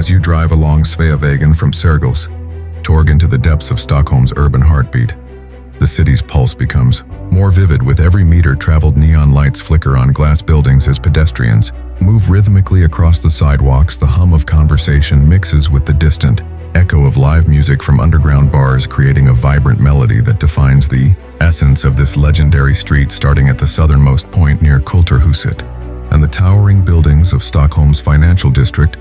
As you drive along Sveavägen from Sergels Torg into the depths of Stockholm's urban heartbeat, the city's pulse becomes more vivid with every meter traveled. Neon lights flicker on glass buildings as pedestrians move rhythmically across the sidewalks. The hum of conversation mixes with the distant echo of live music from underground bars, creating a vibrant melody that defines the essence of this legendary street. Starting at the southernmost point near Kulturhuset and the towering buildings of Stockholm's financial district,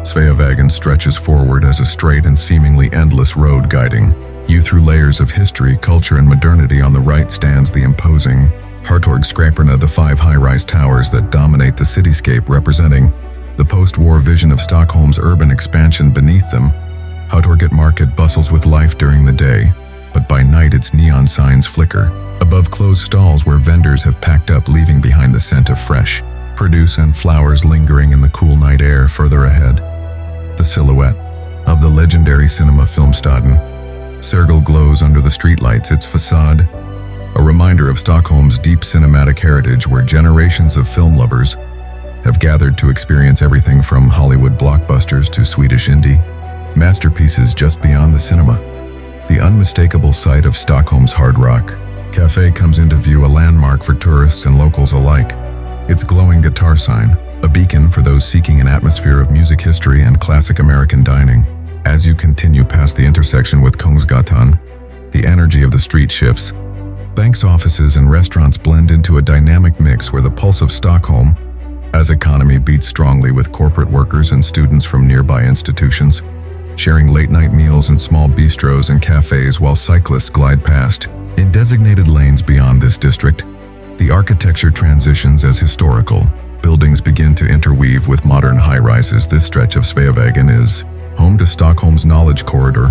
Sveavägen stretches forward as a straight and seemingly endless road, guiding you through layers of history, culture, and modernity. On the right stands the imposing skyscrapers, the 5 high-rise towers that dominate the cityscape, representing the post-war vision of Stockholm's urban expansion. Beneath them, Storgatan market bustles with life during the day, but by night its neon signs flicker above closed stalls where vendors have packed up, leaving behind the scent of fresh produce and flowers lingering in the cool night air. Further ahead, the silhouette of the legendary cinema Filmstaden Sergel glows under the streetlights, its facade a reminder of Stockholm's deep cinematic heritage, where generations of film lovers have gathered to experience everything from Hollywood blockbusters to Swedish indie masterpieces. Just beyond the cinema, the unmistakable sight of Stockholm's Hard Rock Cafe comes into view, a landmark for tourists and locals alike. Its glowing guitar sign, a beacon for those seeking an atmosphere of music, history, and classic American dining. As you continue past the intersection with Kungsgatan, the energy of the street shifts. Banks, offices, and restaurants blend into a dynamic mix where the pulse of Stockholm as economy beats strongly, with corporate workers and students from nearby institutions sharing late-night meals in small bistros and cafes, while cyclists glide past in designated lanes. Beyond this district, the architecture transitions as historical buildings begin to interweave with modern high-rises. This stretch of Sveavägen is home to Stockholm's knowledge corridor,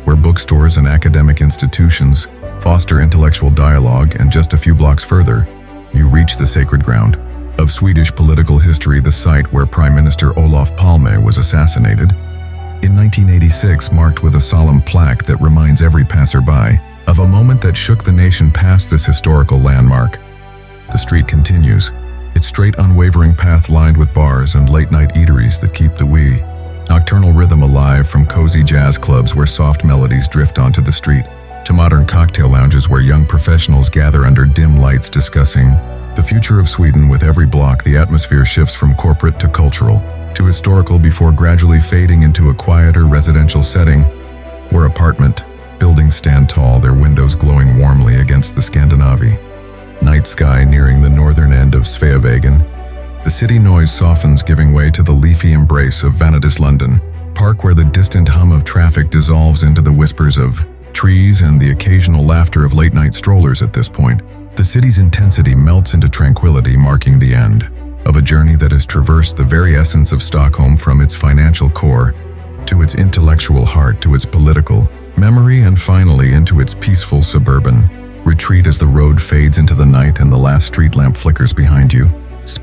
where bookstores and academic institutions foster intellectual dialogue, and just a few blocks further, you reach the sacred ground of Swedish political history, the site where Prime Minister Olof Palme was assassinated in 1986, marked with a solemn plaque that reminds every passerby of a moment that shook the nation. Past this historical landmark, the street continues, its straight, unwavering path lined with bars and late-night eateries that keep the nocturnal rhythm alive. From cozy jazz clubs where soft melodies drift onto the street, to modern cocktail lounges where young professionals gather under dim lights discussing the future of Sweden. With every block, the atmosphere shifts from corporate to cultural to historical, before gradually fading into a quieter residential setting where apartment buildings stand tall, their windows glowing warmly against the Scandinavian night sky. Nearing the northern end of Sveavägen, the city noise softens, giving way to the leafy embrace of Vanadislunden Park, where the distant hum of traffic dissolves into the whispers of trees and the occasional laughter of late-night strollers. At this point, the city's intensity melts into tranquility, marking the end of a journey that has traversed the very essence of Stockholm, from its financial core to its intellectual heart to its political memory, and finally into its peaceful suburban retreat. As the road fades into the night and the last street lamp flickers behind you,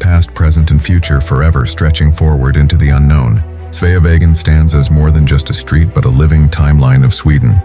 past, present, and future forever stretching forward into the unknown, Sveavägen stands as more than just a street, but a living timeline of Sweden.